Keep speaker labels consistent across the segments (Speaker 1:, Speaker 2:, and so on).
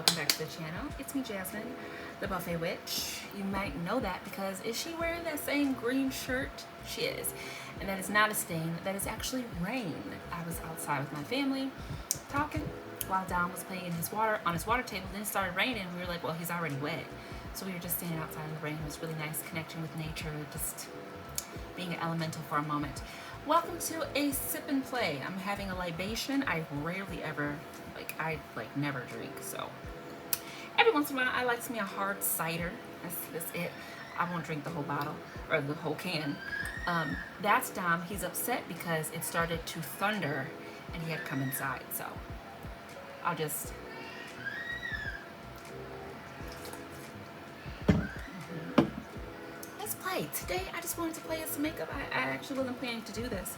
Speaker 1: welcome back to the channel. It's me, Jasmine, the Buffet Witch. You might know that because is she wearing that same green shirt? She is. And that is not a stain, that is actually rain. I was outside with my family talking while Dom was playing on his water table. Then it started raining and we were like, well, he's already wet. So we were just standing outside in the rain. It was really nice connecting with nature, just being an elemental for a moment. Welcome to a sip and play. I'm having a libation. I rarely ever, I never drink. So every once in a while, I like me a hard cider. That's it. I won't drink the whole bottle or the whole can. That's Dom. He's upset because it started to thunder and he had come inside. So I'll just... play. Today I just wanted to play with some makeup. I actually wasn't planning to do this.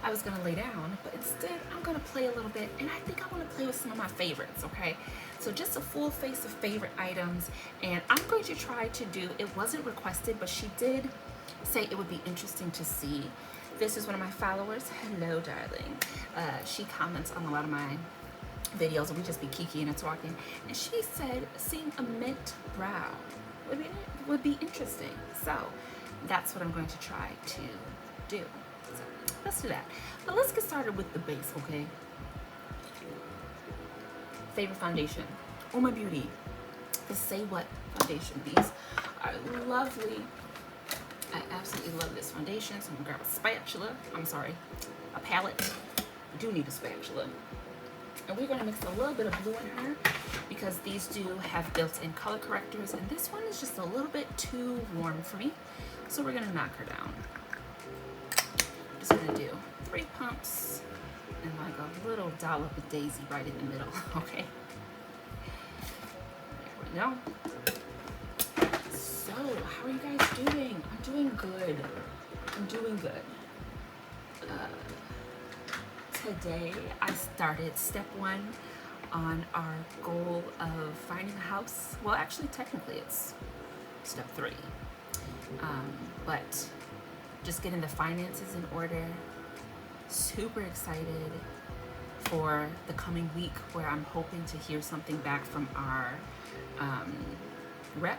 Speaker 1: I was gonna lay down, but instead I'm gonna play a little bit, and I think I want to play with some of my favorites, okay? So just a full face of favorite items, and I'm going to try to do, it wasn't requested, but she did say it would be interesting to see. This is one of my followers. Hello, darling. She comments on a lot of my videos, and we just be kikiing and talking, and she said seeing a mint brow would be interesting. So that's what I'm going to try to do. So let's do that. But let's get started with the base, okay? Favorite foundation. Oh my beauty. The Say What foundation. These are lovely. I absolutely love this foundation. So I'm gonna grab a spatula. A palette. I do need a spatula. And we're going to mix a little bit of blue in her because these do have built-in color correctors, and this one is just a little bit too warm for me, so we're going to knock her down. I'm just going to do 3 pumps and like a little dollop of daisy right in the middle. Okay, there we go. So how are you guys doing? I'm doing good. Today I started step 1 on our goal of finding a house. Well, actually technically it's step 3, but just getting the finances in order. Super excited for the coming week where I'm hoping to hear something back from our rep,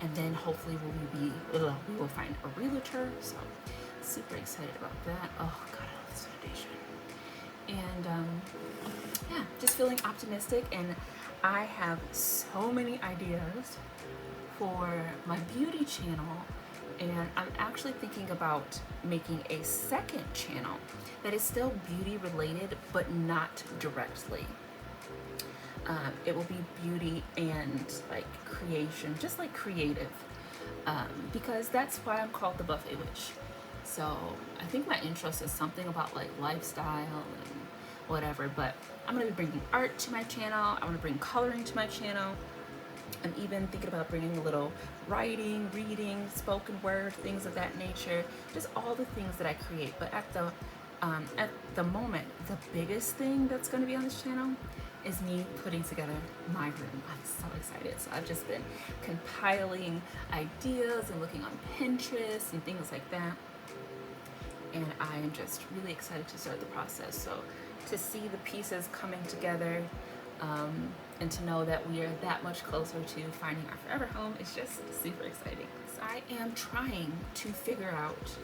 Speaker 1: and then hopefully we will find a realtor. So super excited about that. Oh god, I love this foundation. And yeah, just feeling optimistic, and I have so many ideas for my beauty channel, and I'm actually thinking about making a second channel that is still beauty related but not directly. It will be beauty and like creation, just like creative, because that's why I'm called the Buffet Witch. So I think my interest is something about like lifestyle and whatever, but I'm going to be bringing art to my channel. I want to bring coloring to my channel. I'm even thinking about bringing a little writing, reading, spoken word, things of that nature, just all the things that I create. But at the moment, the biggest thing that's going to be on this channel is me putting together my room. I'm so excited. So I've just been compiling ideas and looking on Pinterest and things like that. And I am just really excited to start the process. So to see the pieces coming together, and to know that we are that much closer to finding our forever home is just super exciting. So I am trying to figure out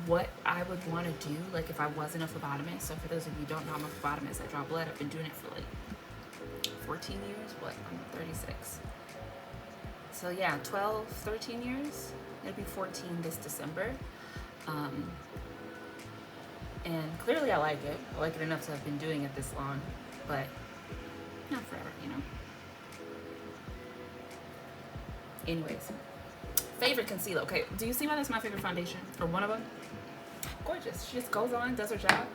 Speaker 1: what I would want to do, like if I wasn't a phlebotomist. So for those of you who don't know, I'm a phlebotomist. I draw blood. I've been doing it for like 14 years. I'm 36. So yeah, 12, 13 years. It'll be 14 this December. And clearly I like it. I like it enough to have been doing it this long, but not forever, you know? Anyways, favorite concealer. Okay, do you see why that's my favorite foundation? Or one of them? Gorgeous. She just goes on, does her job.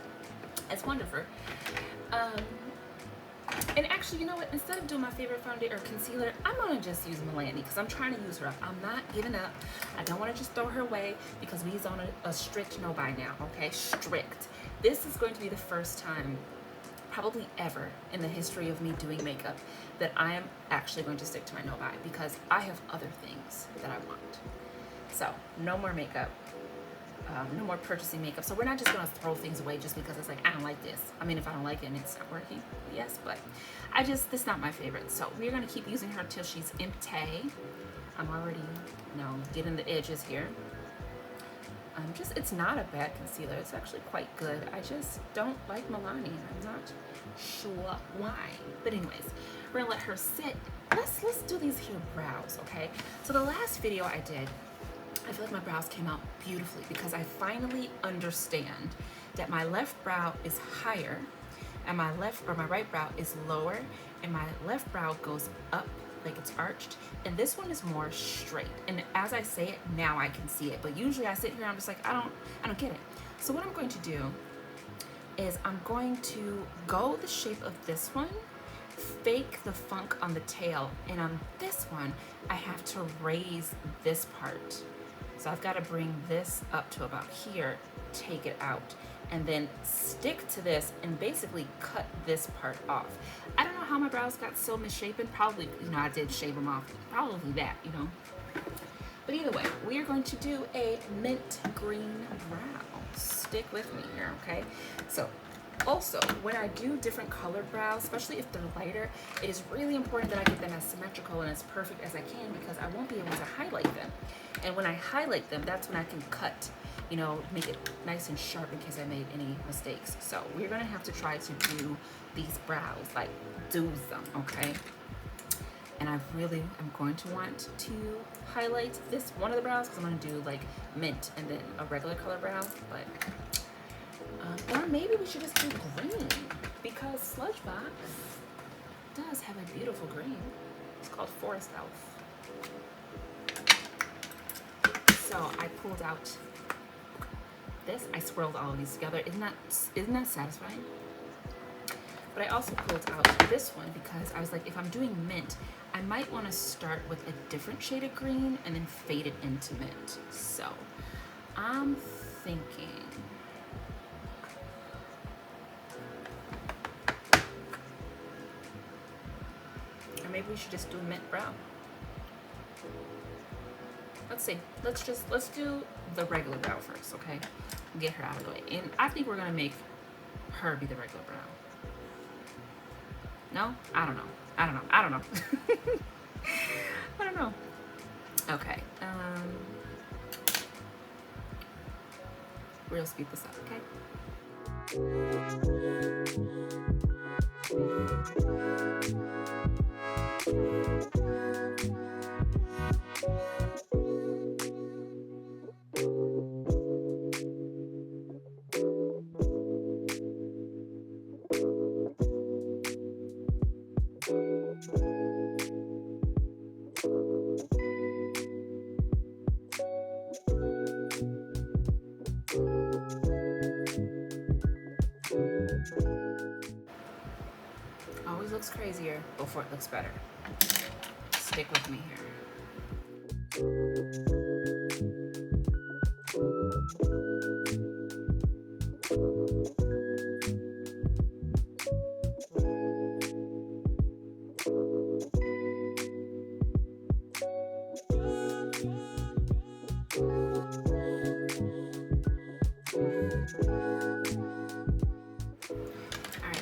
Speaker 1: It's wonderful. And actually, you know what? Instead of doing my favorite foundation or concealer, I'm gonna just use Milani because I'm trying to use her up. I'm not giving up. I don't want to just throw her away because we's on a strict no buy now. Okay, strict. This is going to be the first time, probably ever, in the history of me doing makeup that I am actually going to stick to my no buy because I have other things that I want. So no more makeup. no more purchasing makeup. So we're not just gonna throw things away just because it's like, I don't like this. I mean, if I don't like it and it's not working, yes, but this is not my favorite. So we're gonna keep using her till she's empty. I'm already, getting the edges here. It's not a bad concealer. It's actually quite good. I just don't like Milani. I'm not sure why. But anyways, we're gonna let her sit. Let's do these here brows, okay? So the last video I did, I feel like my brows came out beautifully because I finally understand that my left brow is higher and my right brow is lower, and my left brow goes up like it's arched, and this one is more straight. And as I say it now, I can see it, but usually I sit here and I'm just like, I don't get it. So what I'm going to do is I'm going to go the shape of this one, fake the funk on the tail, and on this one I have to raise this part. So I've got to bring this up to about here, take it out, and then stick to this and basically cut this part off. I don't know how my brows got so misshapen. Probably, I did shave them off. Probably that, But either way, we are going to do a mint green brow. Stick with me here, okay? So also, when I do different colored brows, especially if they're lighter, it is really important that I get them as symmetrical and as perfect as I can, because I won't be able to highlight them. And when I highlight them, that's when I can cut, make it nice and sharp in case I made any mistakes. So we're gonna have to try to do these brows, like do them, okay? And I really am going to want to highlight this one of the brows because I'm gonna do like mint and then a regular color brow, but or maybe we should just do green, because Sludgebox does have a beautiful green. It's called Forest Elf. So I pulled out this. I swirled all of these together. Isn't that satisfying? But I also pulled out this one because I was like, if I'm doing mint, I might want to start with a different shade of green and then fade it into mint. So I'm thinking, or maybe we should just do a mint brown. Let's see. Let's do the regular brow first, okay? Get her out of the way. And I think we're gonna make her be the regular brow. No? I don't know. I don't know. Okay. We'll speed this up, okay? Always looks crazier before it looks better. Stick with me here.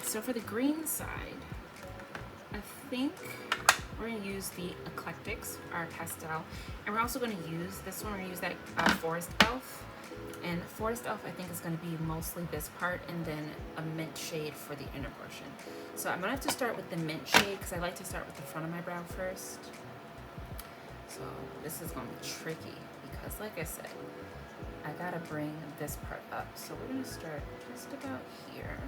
Speaker 1: So for the green side, I think we're going to use the Eclectics, our pastel, and we're also going to use this one. We're going to use that Forest Elf, and Forest Elf I think is going to be mostly this part, and then a mint shade for the inner portion. So I'm going to have to start with the mint shade because I like to start with the front of my brow first. So this is going to be tricky because, like I said, I got to bring this part up. So we're going to start just about here.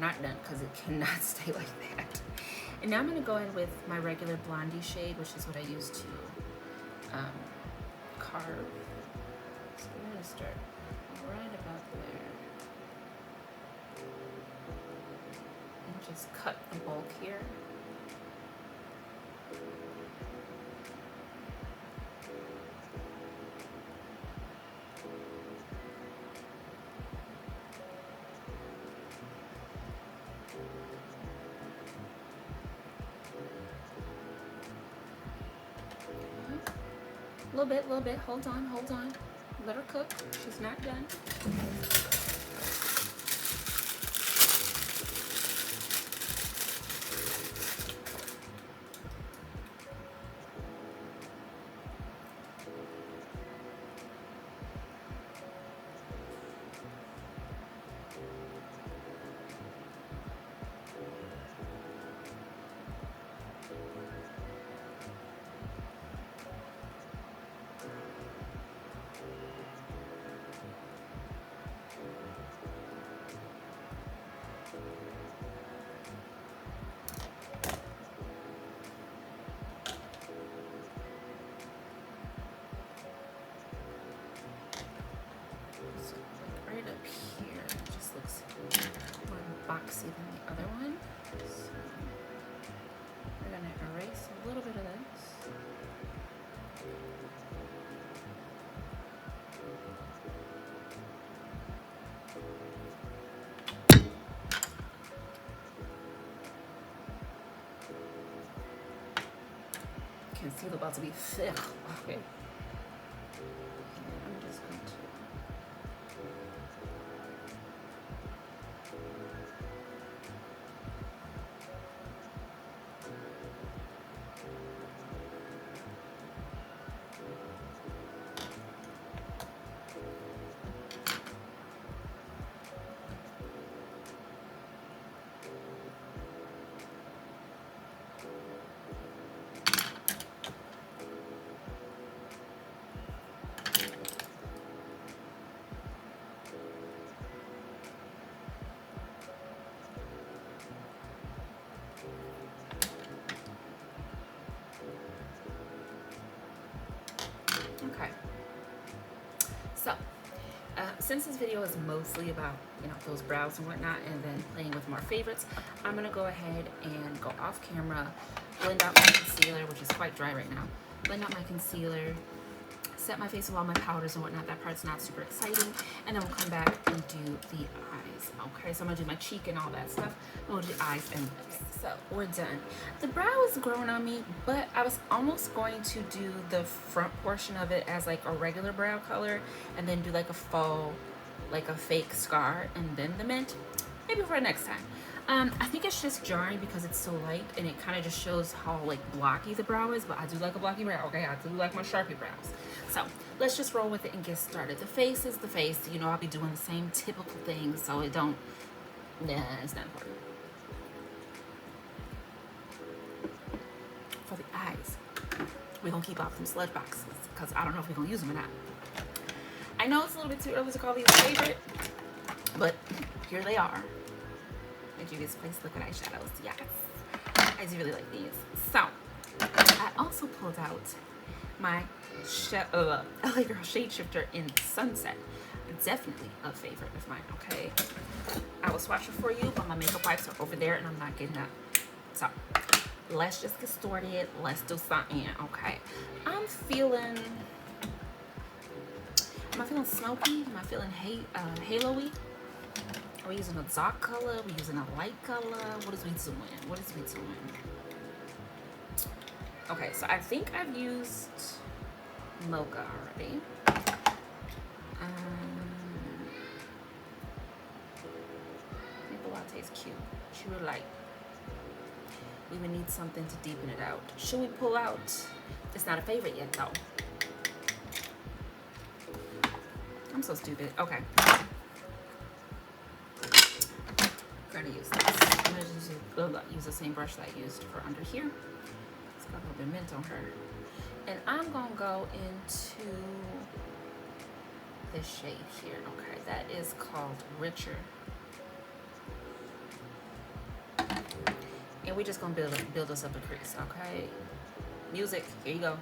Speaker 1: not done because it cannot stay like that. And now I'm going to go in with my regular blondie shade, which is what I use to carve. So we're going to start right about there. And just cut the bulk here. Little bit, hold on. Let her cook, she's not done. Boxy than the other one. So we're going to erase a little bit of this. Concealer about to be thick. Okay. I'm just going to okay. So, since this video is mostly about, those brows and whatnot, and then playing with more favorites, I'm gonna go ahead and go off camera, blend out my concealer, which is quite dry right now. Blend out my concealer, set my face with all my powders and whatnot. That part's not super exciting. And then we'll come back and do the eyes. Okay, so I'm gonna do my cheek and all that stuff. And we'll do eyes and lips. So we're done. The brow is growing on me, but I was almost going to do the front portion of it as like a regular brow color, and then do like a faux, like a fake scar, and then the mint. Maybe for next time. I think it's just jarring because it's so light, and it kind of just shows how like blocky the brow is, but I do like a blocky brow, okay? I do like my Sharpie brows. So let's just roll with it and get started. The face is the face. I'll be doing the same typical things, so it's not important. For the eyes, we're gonna keep off them sludge boxes because I don't know if we're gonna use them or not. I know it's a little bit too early to call these favorite, but here they are. Did you guys please look at eyeshadows? Yes, I do really like these. So I also pulled out my LA Girl Shade Shifter in Sunset. Definitely a favorite of mine. Okay, I will swatch it for you, but my makeup wipes are over there and I'm not getting up. So let's just get started. Let's do something. Okay, am I feeling smoky? Am I feeling halo-y? Are we using a dark color? Are we using a light color? What is we doing? Okay, so I think I've used mocha already. Maple latte is cute. She would like. We would need something to deepen it out. Should we pull out? It's not a favorite yet though. I'm so stupid. Okay. I'm gonna use this. I'm gonna use the same brush that I used for under here. It's got a little bit of mint on her. And I'm gonna go into this shade here. Okay, that is called Richer. And we're just gonna build us up a crease, okay? Music, here you go.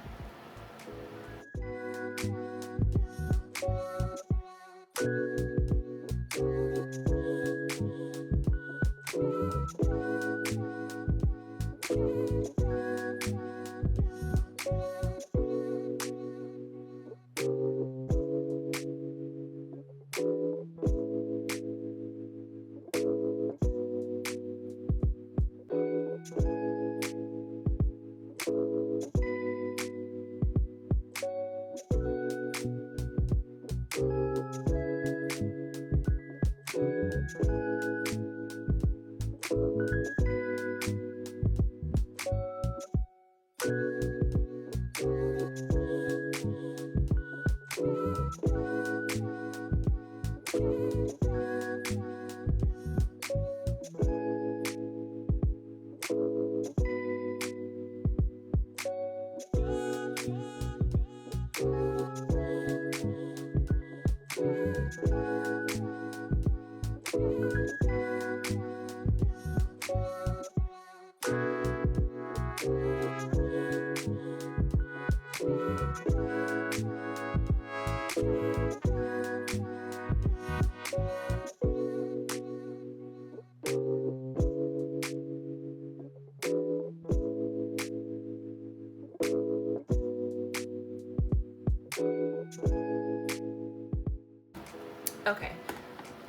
Speaker 1: Okay,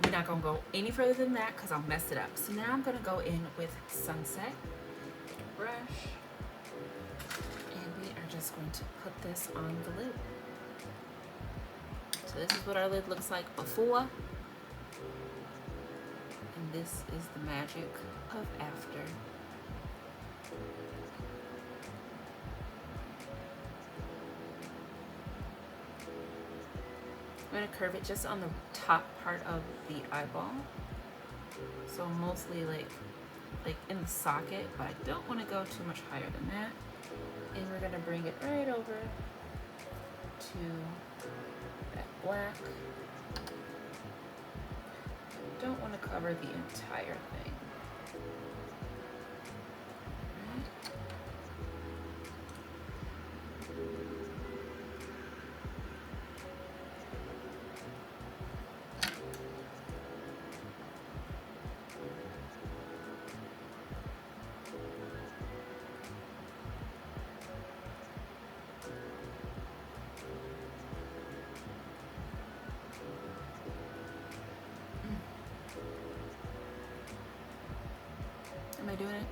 Speaker 1: we're not gonna go any further than that because I'll mess it up. So now I'm gonna go in with Sunset brush, and we are just going to put this on the lid. So this is what our lid looks like before, and this is the magic of after. I'm going to curve it just on the top part of the eyeball. So mostly like in the socket, but I don't want to go too much higher than that. And we're going to bring it right over to that black. Don't want to cover the entire thing. Am I doing it?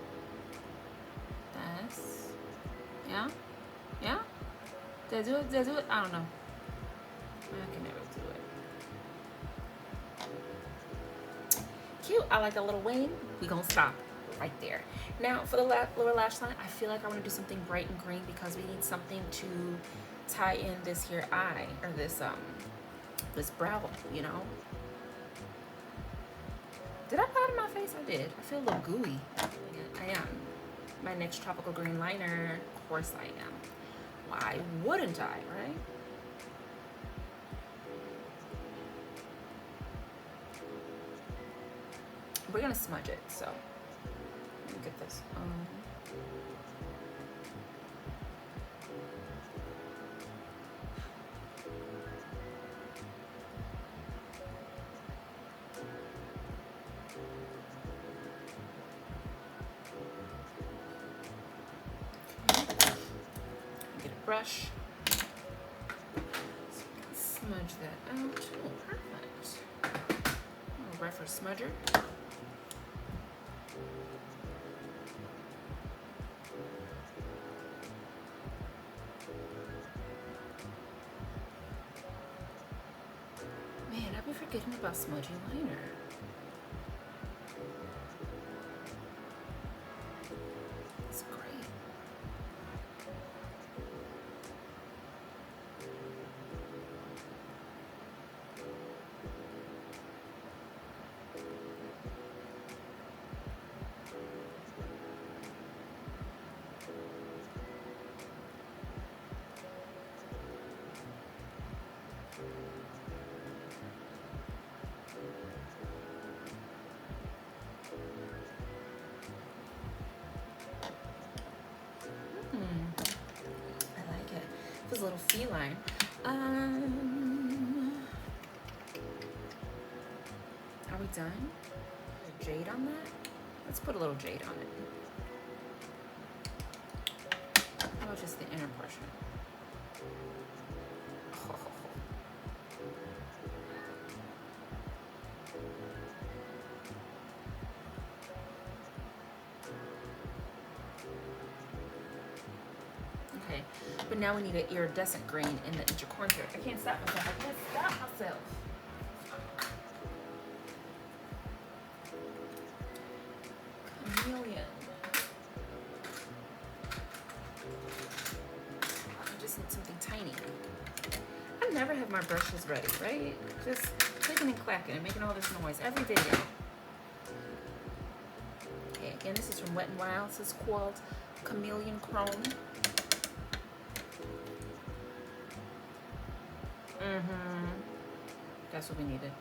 Speaker 1: This. Yeah? Yeah? Did I do it? Did I do it? I don't know. I can never do it. Cute. I like that little wing. We're going to stop right there. Now, for the lower lash line, I feel like I want to do something bright and green because we need something to tie in this here eye, or this brow, you know? Did I powder my face? I did. I feel a little gooey. I am. My next tropical green liner, of course I am. Why wouldn't I, right? We're gonna smudge it, so let me get this. Get a brush. So we can smudge that out. Oh, perfect. A rougher smudger. Man, I've been forgetting about smudging liner. It's great. little feline. Are we done? Jade on that? Let's put a little jade on it. How about just the inner portion? Oh. Okay, but now we need an iridescent green in the intercorn here. I can't stop myself. I can't stop myself. Chameleon. I just need something tiny. I never have my brushes ready, right? Just clicking and clacking and making all this noise every video. Okay, again, this is from Wet n Wild. This is called Chameleon Chrome. That's what we needed.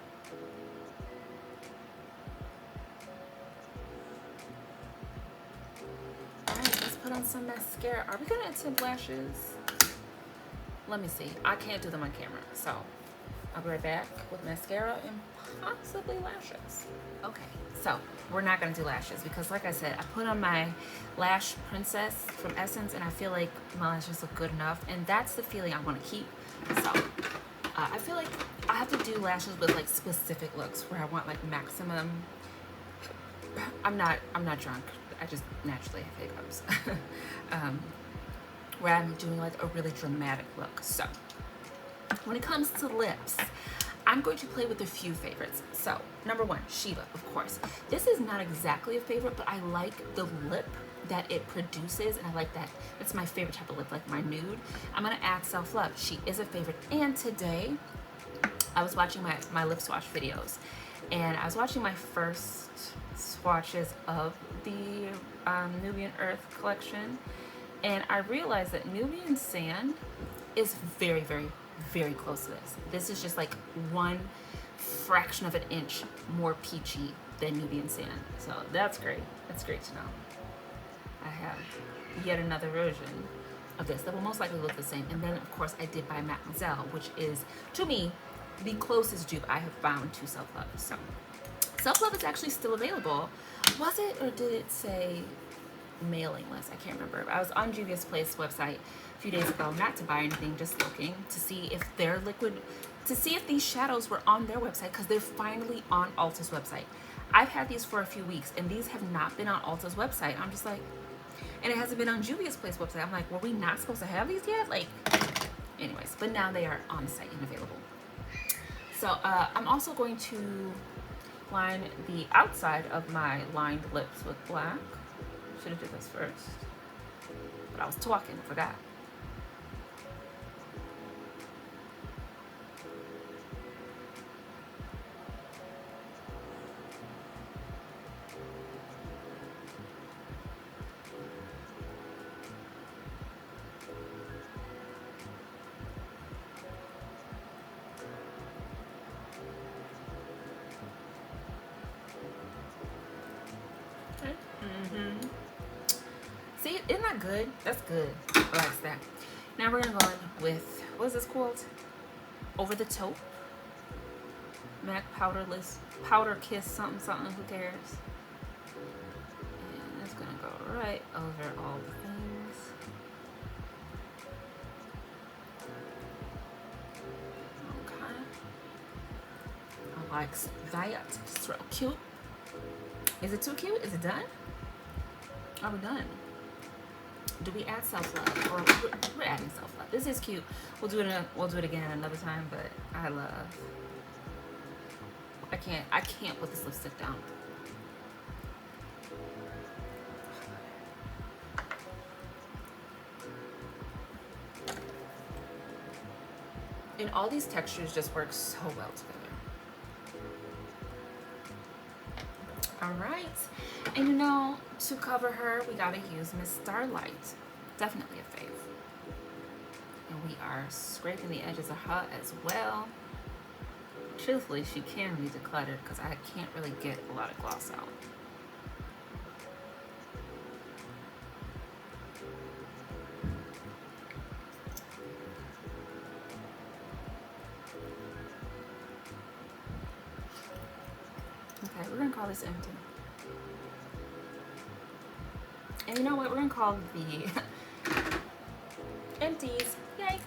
Speaker 1: Alright, let's put on some mascara. Are we gonna attempt lashes? Let me see. I can't do them on camera, so I'll be right back with mascara and possibly lashes. Okay, so we're not gonna do lashes because, like I said, I put on my Lash Princess from Essence and I feel like my lashes look good enough, and that's the feeling I want to keep. So I feel like I have to do lashes with like specific looks where I want like maximum. I'm not drunk. I just naturally have hiccups. Where I'm doing like a really dramatic look. So when it comes to lips, I'm going to play with a few favorites. So number one, Shiba, of course. This is not exactly a favorite, but I like the lip that it produces, and I like that. It's my favorite type of lip, like my nude. I'm gonna add Self Love. She is a favorite. And today I was watching my lip swatch videos, and I was watching my first swatches of the Nubian Earth collection, and I realized that Nubian Sand is very, very, very close to this. This is just like one fraction of an inch more peachy than Nubian Sand. So that's great. That's great to know. I have yet another version of this that will most likely look the same. And then, of course, I did buy Mademoiselle, which is, to me, the closest dupe I have found to Self Love. So, Self Love is actually still available. Was it, or did it say mailing list? I can't remember. I was on Juvia's Place website a few days ago, not to buy anything, just looking to see if their liquid, to see if these shadows were on their website, because they're finally on Ulta's website. I've had these for a few weeks, and these have not been on Ulta's website. I'm just like, and it hasn't been on Juvia's Place website. I'm like, were we not supposed to have these yet? Like, anyways, but now they are on the site and available. So I'm also going to line the outside of my lined lips with black. Should have did this first, but I was talking, forgot. See, isn't that good? That's good. Relax that. Now we're gonna go in with, what is this called? Over the Taupe. MAC Powderless, Powder Kiss something, something, who cares? And it's gonna go right over all the things. Okay. I like that. It's real cute. Is it too cute? Is it done? Are we done? Do we add self-love, or we're adding self-love? This is cute. We'll do it again another time. But I can't put this lipstick down. And all these textures just work so well together. All right, and you know, to cover her, we gotta use Miss Starlight. Definitely a fave. And we are scraping the edges of her as well. Truthfully, she can be decluttered because I can't really get a lot of gloss out. Okay, we're gonna call this empty. And you know what? We're gonna call the empties. Yay!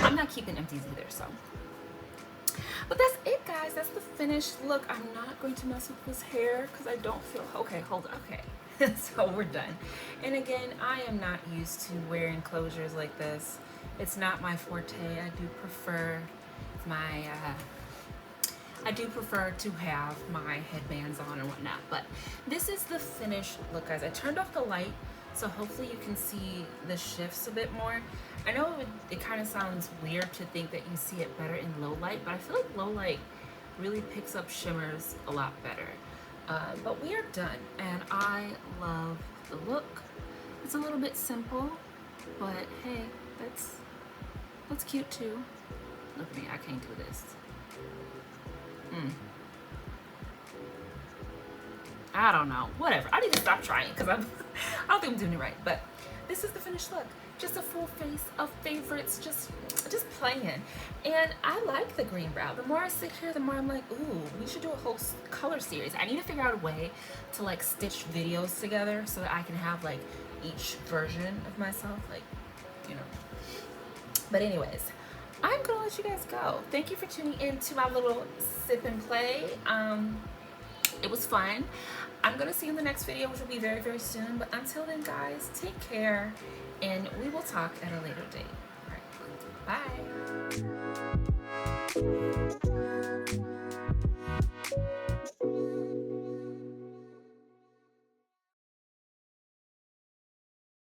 Speaker 1: I'm not keeping empties either, so. But that's it, guys. That's the finished look. I'm not going to mess with this hair because I don't feel. Okay, hold on. Okay, so we're done. And again, I am not used to wearing closures like this. It's not my forte. I do prefer my. I do prefer to have my headbands on and whatnot, but this is the finished look, guys. I turned off the light, so hopefully you can see the shifts a bit more. I know it kind of sounds weird to think that you see it better in low light, but I feel like low light really picks up shimmers a lot better. But we are done, and I love the look. It's a little bit simple, but hey, that's cute too. Look at me, I can't do this. I don't know, whatever. I need to stop trying because I don't think I'm doing it right. But this is the finished look. Just a full face of favorites, just playing. And I like the green brow. The more I sit here, the more I'm like, ooh, we should do a whole color series. I need to figure out a way to like stitch videos together so that I can have like each version of myself, like, you know. But anyways, I'm gonna let you guys go. Thank you for tuning in to my little sip and play. It was fun. I'm gonna see you in the next video, which will be very, very soon. But until then, guys, take care, and we will talk at a later date. All right, bye.